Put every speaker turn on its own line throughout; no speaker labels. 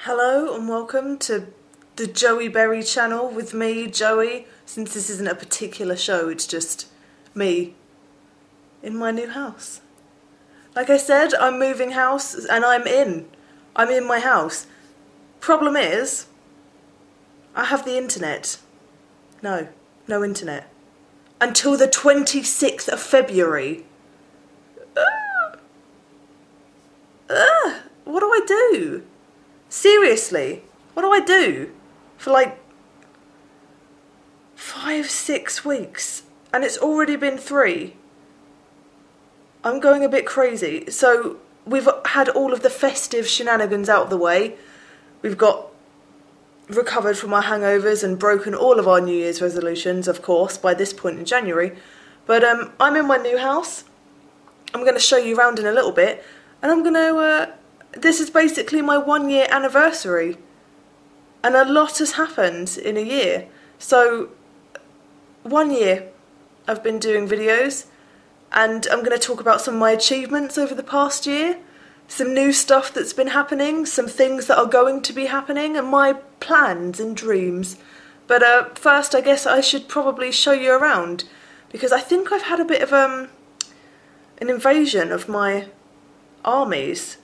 Hello and welcome to the Joey Berry channel with me, Joey. Since this isn't a particular show, it's just me in my new house. Like I said, I'm moving house and I'm in my house. Problem is, I have the internet. No internet. Until the 26th of February. What do I do? Seriously, what do I do for like 5-6 weeks? And it's already been 3. I'm going a bit crazy. So we've had all of the festive shenanigans out of the way. We've got recovered from our hangovers and broken all of our New Year's resolutions, of course, by this point in January. But I'm in my new house. I'm going to show you around in a little bit. And I'm going to... this is basically my 1-year anniversary. And a lot has happened in a year. So, 1 year I've been doing videos. And I'm going to talk about some of my achievements over the past year. Some new stuff that's been happening. Some things that are going to be happening. And my plans and dreams. But first I guess I should probably show you around. Because I think I've had a bit of an invasion of my armies.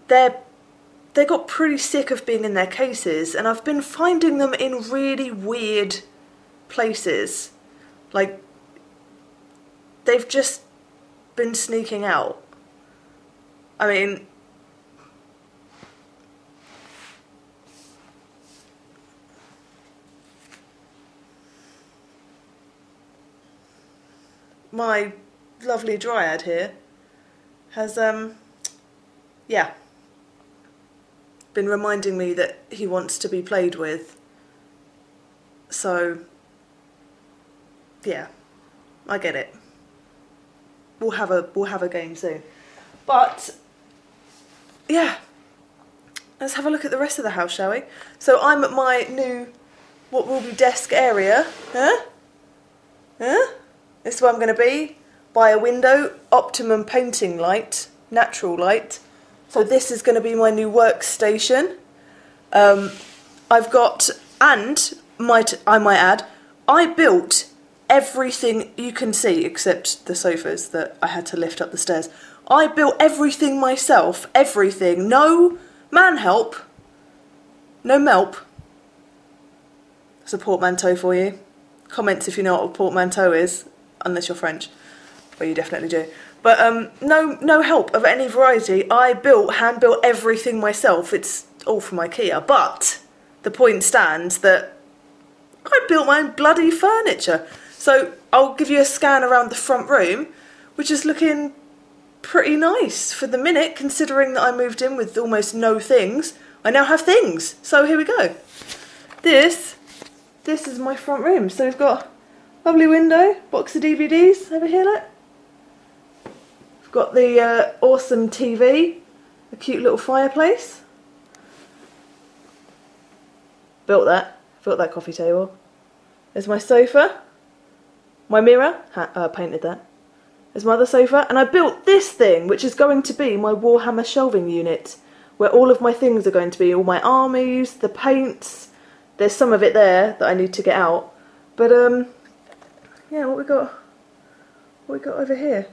They got pretty sick of being in their cases, and I've been finding them in really weird places. Like, they've just been sneaking out. I mean, my lovely dryad here has, yeah, been reminding me that he wants to be played with. So, yeah, I get it. We'll have a game soon. But yeah, let's have a look at the rest of the house, shall we? So I'm at my new, what will be desk area. This is where I'm going to be. By a window, optimum painting light, natural light. So this is going to be my new workstation. I've got, and I might add, I built everything you can see except the sofas that I had to lift up the stairs. I built everything myself, everything. No man help, no melp. It's a portmanteau for you. Comments if you know what a portmanteau is, unless you're French, but you definitely do. But no help of any variety. I hand-built everything myself. It's all from IKEA. But the point stands that I built my own bloody furniture. So I'll give you a scan around the front room, which is looking pretty nice for the minute, considering that I moved in with almost no things. I now have things. So here we go. This is my front room. So we've got a lovely window, box of DVDs over here, look. Got the awesome TV, a cute little fireplace. Built that coffee table. There's my sofa, my mirror, painted that. There's my other sofa, and I built this thing, which is going to be my Warhammer shelving unit, where all of my things are going to be, all my armies, the paints. There's some of it there that I need to get out. But yeah, what we got over here?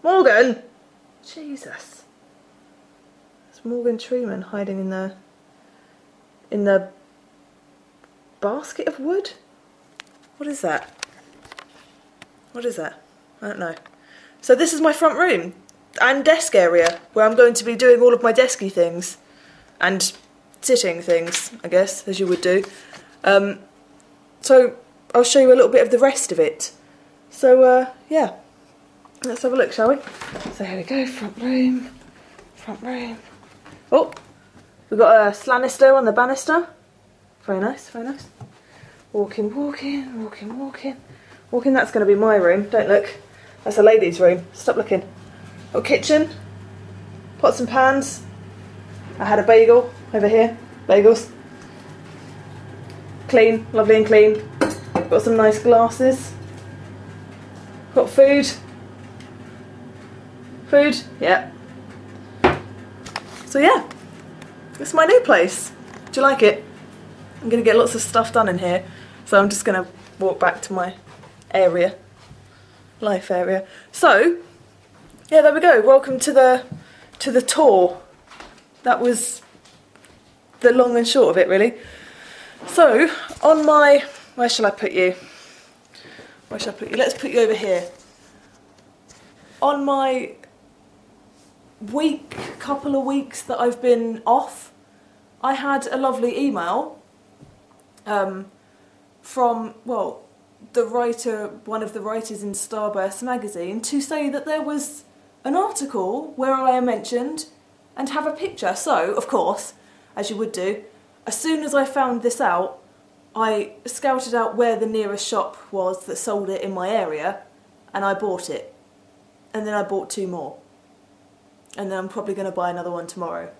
Morgan! Jesus. It's Morgan Treeman hiding in the basket of wood? What is that? What is that? I don't know. So this is my front room and desk area where I'm going to be doing all of my desky things and sitting things, I guess, as you would do. So I'll show you a little bit of the rest of it. So yeah. Let's have a look, shall we? So here we go, front room. Oh, we've got a slanister on the banister. Very nice, very nice. Walking, that's going to be my room. Don't look. That's a lady's room. Stop looking. Little kitchen. Pots and pans. I had a bagel over here. Bagels. Clean, lovely and clean. Got some nice glasses. Got food. Yeah. So yeah, It's my new place. Do you like it? I'm going to get lots of stuff done in here, so I'm just going to walk back to my area, life area. So, yeah, there we go. Welcome to the tour. That was the long and short of it, really. So, on my... Where shall I put you? Where shall I put you? Let's put you over here. On my couple of weeks that I've been off, I had a lovely email from, well, one of the writers in Starburst Magazine, to say that there was an article where I am mentioned and have a picture. So, of course, as you would do, as soon as I found this out, I scouted out where the nearest shop was that sold it in my area, and I bought it. And then I bought 2 more. And then I'm probably going to buy another one tomorrow,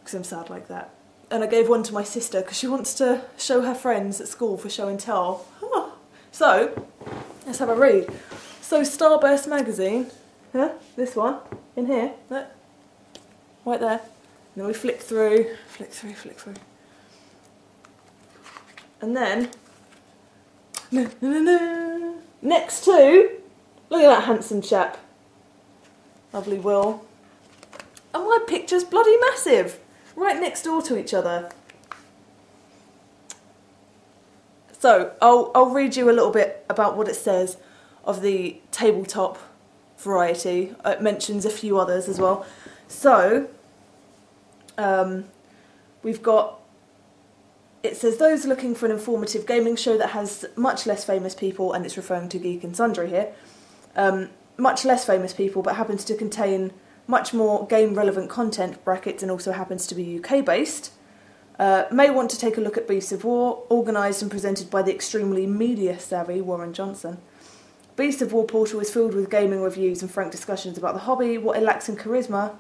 because I'm sad like that. And I gave one to my sister because she wants to show her friends at school for show and tell. So, let's have a read. So, Starburst Magazine, this one, in here, look, right there. And then we flick through. And then, next to, look at that handsome chap. Lovely Will. And my picture's bloody massive. Right next door to each other. So, I'll read you a little bit about what it says of the Tabletop Variety. It mentions a few others as well. So, we've got, it says, those looking for an informative gaming show that has much less famous people, and it's referring to Geek and Sundry here, much less famous people, but happens to contain much more game-relevant content, brackets, and also happens to be UK-based, may want to take a look at Beasts of War, organised and presented by the extremely media-savvy Warren Johnson. Beasts of War portal is filled with gaming reviews and frank discussions about the hobby, what it lacks in charisma,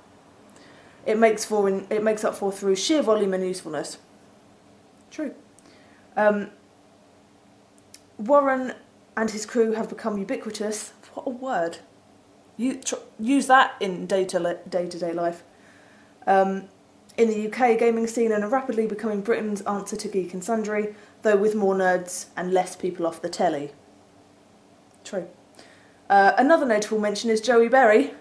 it makes up for through sheer volume and usefulness. True. Warren and his crew have become ubiquitous. What a word. Use that in day-to-day life. In the UK gaming scene, and are rapidly becoming Britain's answer to Geek and Sundry, though with more nerds and less people off the telly. True. Another notable mention is Joey Berry.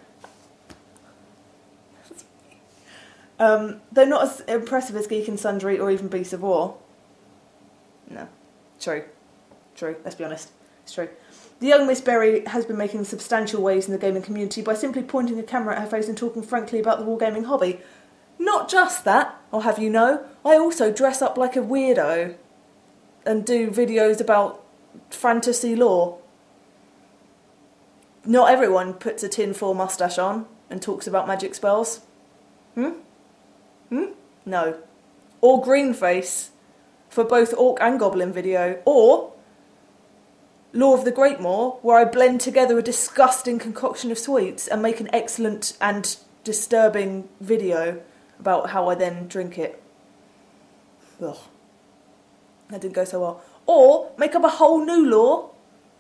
Though not as impressive as Geek and Sundry or even Beasts of War. No. True. Let's be honest. It's true. The young Miss Berry has been making substantial waves in the gaming community by simply pointing a camera at her face and talking frankly about the wargaming hobby. Not just that, I'll have you know, I also dress up like a weirdo and do videos about fantasy lore. Not everyone puts a tinfoil moustache on and talks about magic spells. No. Or green face for both orc and goblin video, or Law of the Greatmoor, where I blend together a disgusting concoction of sweets and make an excellent and disturbing video about how I then drink it. Ugh. That didn't go so well. Or make up a whole new lore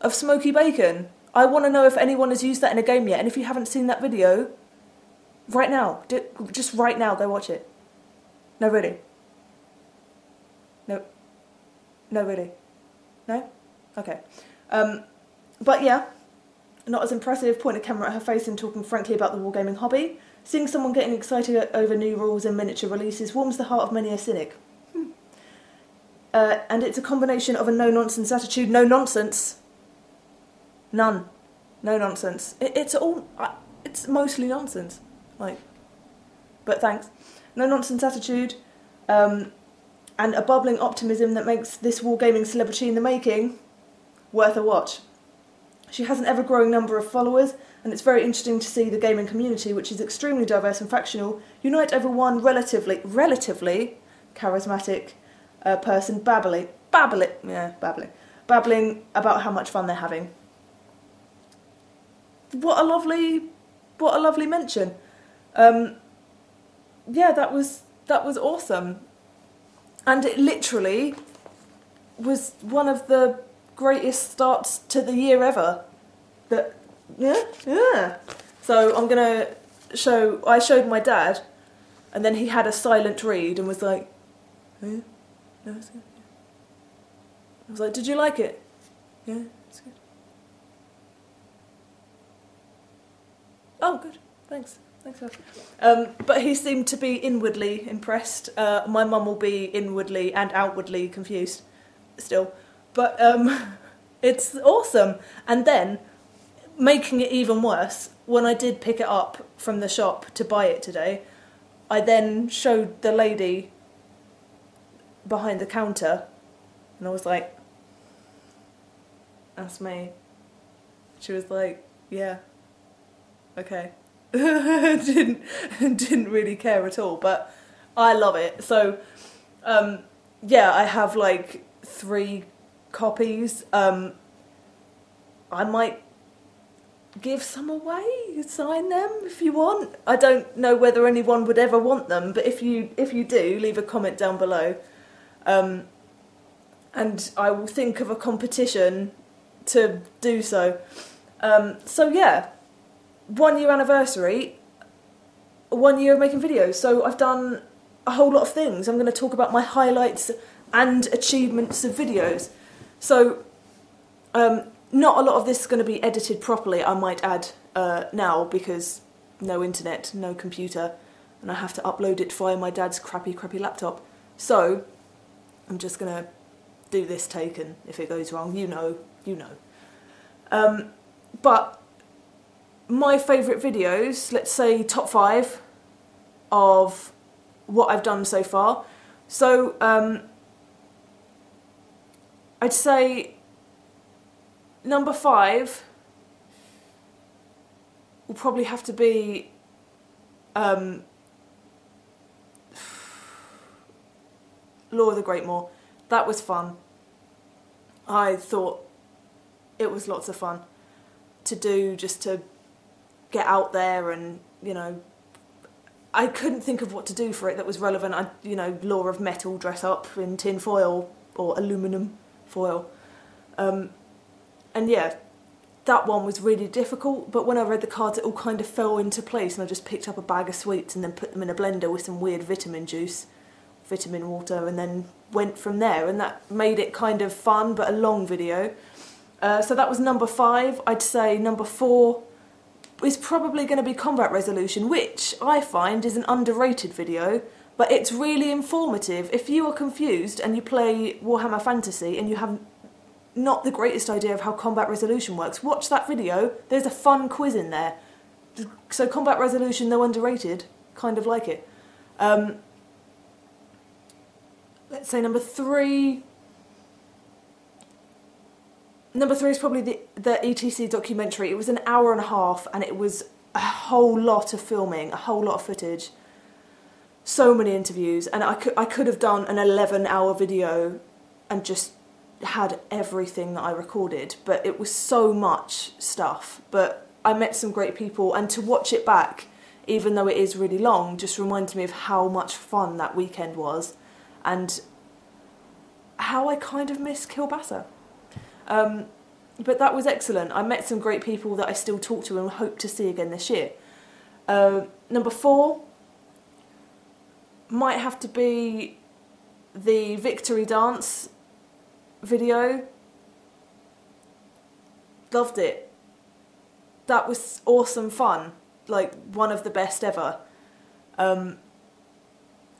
of smoky bacon. I want to know if anyone has used that in a game yet, and if you haven't seen that video, right now, just right now, go watch it. No, really. No, really. No? Okay. But yeah, not as impressive, pointing a camera at her face and talking frankly about the wargaming hobby. Seeing someone getting excited over new rules and miniature releases warms the heart of many a cynic. And it's a combination of a no-nonsense attitude. No nonsense. None. No nonsense. It's mostly nonsense. But thanks. No nonsense attitude, and a bubbling optimism that makes this wargaming celebrity in the making worth a watch. She has an ever-growing number of followers, and it's very interesting to see the gaming community, which is extremely diverse and factional, unite over one relatively charismatic person babbling about how much fun they're having. What a lovely mention. Yeah, that was awesome, and it literally was one of the greatest starts to the year ever. Yeah. So I'm gonna show. I showed my dad And then he had a silent read and was like, oh yeah, no, it's good. Yeah. I was like, did you like it? Yeah, it's good. Oh, good, thanks. Thanks, but he seemed to be inwardly impressed. My mum will be inwardly and outwardly confused still. But it's awesome. And then, making it even worse, when I did pick it up from the shop to buy it today, I then showed the lady behind the counter, and I was like, that's me. She was like, yeah, okay. didn't really care at all, but I love it. So yeah, I have like 3 copies. I might give some away, sign them if you want. I don't know whether anyone would ever want them, but if you do, leave a comment down below, and I will think of a competition to do so. So yeah, 1 year anniversary, 1 year of making videos. So I've done a whole lot of things. I'm going to talk about my highlights and achievements of videos. So not a lot of this is going to be edited properly, I might add now, because no internet, no computer, and I have to upload it via my dad's crappy laptop. So I'm just going to do this take, and if it goes wrong, you know. But my favourite videos, let's say top 5 of what I've done so far. So I'd say number 5 will probably have to be Law of the Great Moor. That was fun. I thought it was lots of fun to do, just to get out there, and you know, I couldn't think of what to do for it that was relevant. Law of metal, dress up in tin foil or aluminium foil, and yeah, that one was really difficult, but when I read the cards it all kind of fell into place, and I just picked up a bag of sweets and then put them in a blender with some weird vitamin water, and then went from there, and that made it kind of fun but a long video. So that was number 5. I'd say number 4 is probably going to be Combat Resolution, which I find is an underrated video, but it's really informative. If you are confused and you play Warhammer Fantasy and you have not the greatest idea of how Combat Resolution works, watch that video. There's a fun quiz in there. So Combat Resolution, though underrated, kind of like it. Let's say number 3. Number 3 is probably the ETC documentary. It was an hour and a half, and it was a whole lot of filming, a whole lot of footage, so many interviews, and I could have done an 11-hour video and just had everything that I recorded, but it was so much stuff. But I met some great people, and to watch it back, even though it is really long, just reminds me of how much fun that weekend was, and how I kind of miss Kilbasa. But that was excellent. I met some great people that I still talk to and hope to see again this year. Number 4 might have to be the Victory Dance video. Loved it. That was awesome fun. Like, one of the best ever.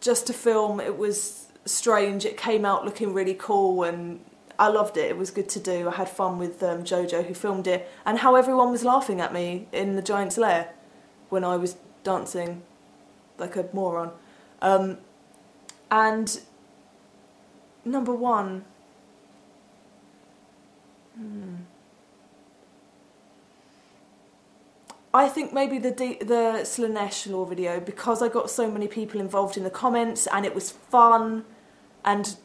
Just to film, it was strange. It came out looking really cool, and I loved it. It was good to do. I had fun with Jojo, who filmed it, and how everyone was laughing at me in the Giant's Lair when I was dancing like a moron. And number 1, I think maybe the Slaanesh Law video, because I got so many people involved in the comments, and it was fun and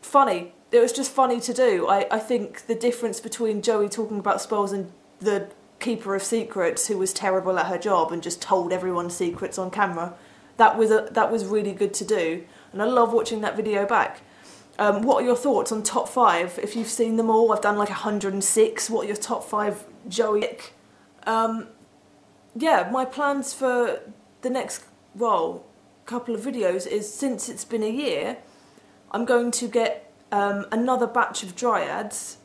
funny. It was just funny to do. I think the difference between Joey talking about spells and the Keeper of Secrets, who was terrible at her job and just told everyone secrets on camera, that was really good to do, and I love watching that video back. What are your thoughts on top 5? If you've seen them all, I've done like 106. What are your top 5 Joey? Yeah, my plans for the next, well, couple of videos is, since it's been a year, I'm going to get another batch of dryads,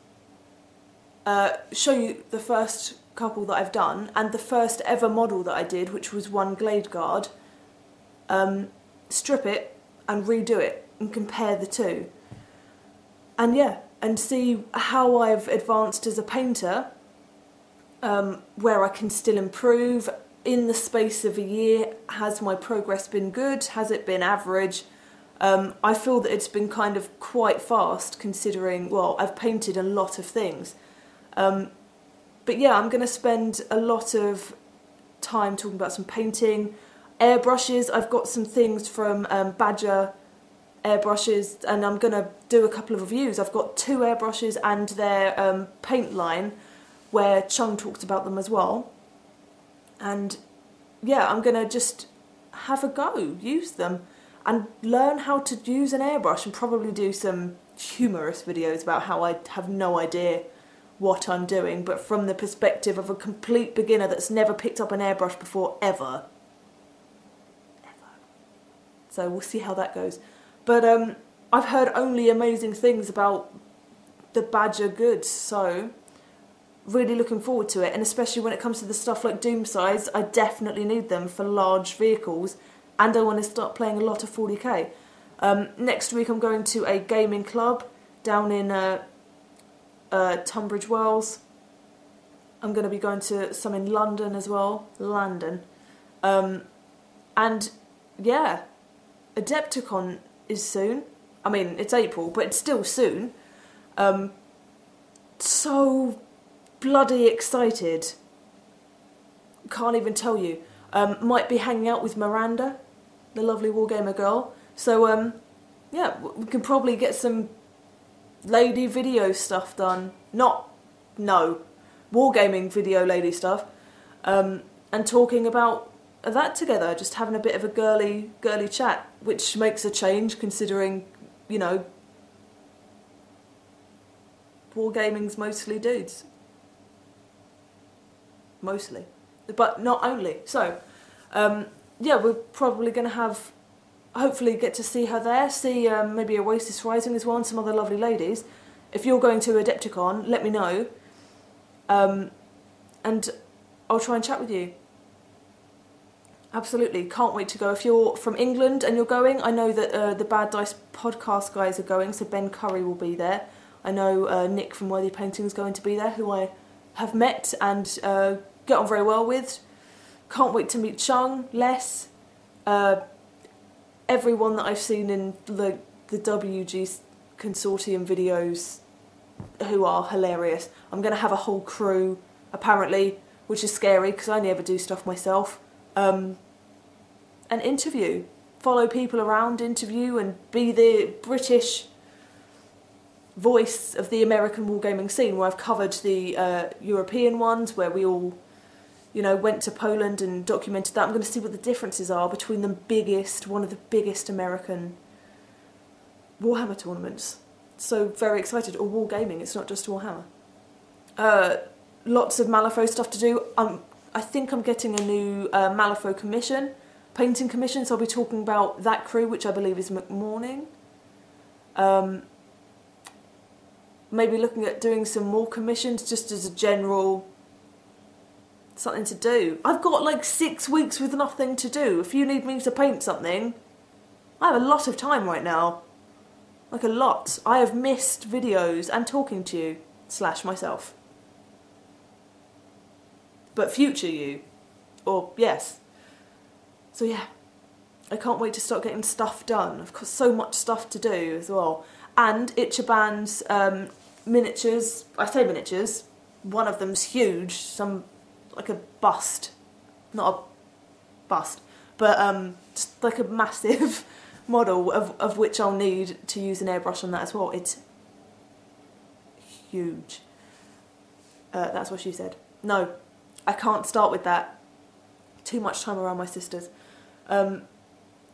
show you the first couple that I've done, and the first ever model that I did, which was one Glade Guard, strip it and redo it and compare the two. And yeah, and see how I've advanced as a painter, where I can still improve. In the space of a year, has my progress been good? Has it been average? I feel that it's been kind of quite fast considering, well, I've painted a lot of things. But yeah, I'm going to spend a lot of time talking about some painting. Airbrushes, I've got some things from Badger airbrushes, and I'm going to do a couple of reviews. I've got 2 airbrushes and their paint line, where Chung talked about them as well. And yeah, I'm going to just have a go, use them, and learn how to use an airbrush, and probably do some humorous videos about how I have no idea what I'm doing, but from the perspective of a complete beginner that's never picked up an airbrush before, ever. So we'll see how that goes. But I've heard only amazing things about the Badger goods, so really looking forward to it. And especially when it comes to the stuff like Doom size, I definitely need them for large vehicles, and I want to start playing a lot of 40k. Next week I'm going to a gaming club down in Tunbridge Wells. I'm going to be going to some in London as well. London. And yeah, Adepticon is soon. I mean, it's April, but it's still soon. So bloody excited. Can't even tell you. Might be hanging out with Miranda, the lovely Wargamer girl. So, yeah, we can probably get some lady video stuff done. Wargaming video lady stuff. And talking about that together, just having a bit of a girly chat, which makes a change considering, you know, wargaming's mostly dudes. Mostly. But not only. So, yeah, we're probably going to have, hopefully get to see her there, see maybe Oasis Rising as well, and some other lovely ladies. If you're going to Adepticon, let me know. And I'll try and chat with you. Absolutely, can't wait to go. If you're from England and you're going, I know that the Bad Dice podcast guys are going, so Ben Curry will be there. I know Nick from Worthy Painting is going to be there, who I have met and get on very well with. Can't wait to meet Chung, Les, everyone that I've seen in the WGConsortium videos, who are hilarious. I'm going to have a whole crew, apparently, which is scary because I only ever do stuff myself. And interview. Follow people around, interview, and be the British voice of the American wargaming scene, where I've covered the European ones, where we all, you know, went to Poland and documented that. I'm going to see what the differences are between one of the biggest American Warhammer tournaments. So very excited. Or wargaming, it's not just Warhammer. Lots of Malifaux stuff to do. I think I'm getting a new Malifaux commission, painting commission, so I'll be talking about that crew, which I believe is McMorning. Maybe looking at doing some more commissions, just as a general something to do. I've got like 6 weeks with nothing to do. If you need me to paint something, I have a lot of time right now. Like a lot. I have missed videos and talking to you, / myself. But future you. Or, yes. So yeah, I can't wait to start getting stuff done. I've got so much stuff to do as well. And Ichiban's miniatures, I say miniatures, one of them's huge, some, like a bust. Not a bust, but just like a massive model of which I'll need to use an airbrush on that as well. It's huge. That's what she said. No. I can't start with that. Too much time around my sisters.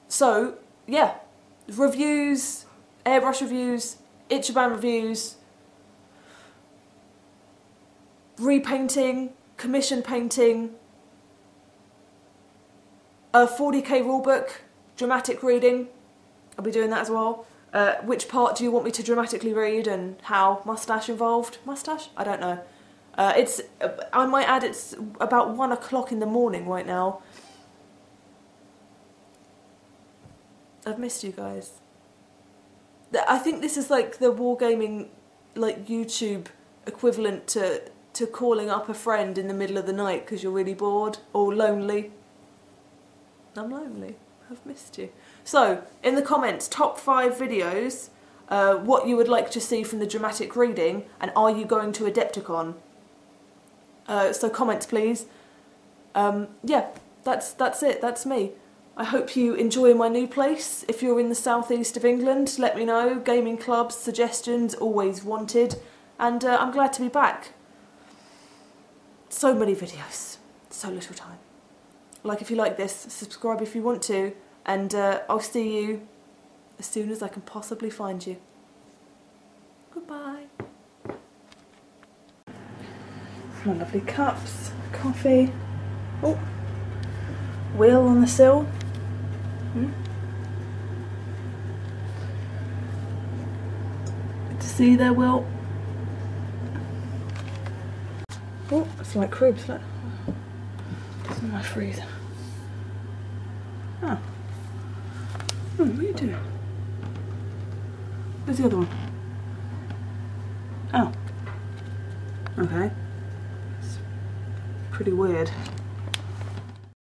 So, yeah. Reviews, airbrush reviews, Ichiban reviews, repainting, commission painting, a 40k rulebook, Dramatic reading, I'll be doing that as well. Which part do you want me to dramatically read and how? Mustache involved? Mustache? I don't know. I might add it's about 1 o'clock in the morning right now. I've missed you guys. I think this is like the wargaming, like YouTube equivalent to calling up a friend in the middle of the night because you're really bored or lonely. I'm lonely. I've missed you. So, in the comments, top 5 videos, what you would like to see from the dramatic reading, and are you going to Adepticon? So comments please. Yeah, that's it, that's me. I hope you enjoy my new place. If you're in the southeast of England, let me know. Gaming clubs, suggestions, always wanted. And I'm glad to be back. So many videos, so little time. Like if you like this, subscribe if you want to, and I'll see you as soon as I can possibly find you. Goodbye. My lovely cups, coffee. Oh, wheel on the sill. Good to see you there, Will. Oh, it's like cribs, look. It's in my freezer. Oh. What are you doing? Where's the other one? Oh. Okay. It's pretty weird.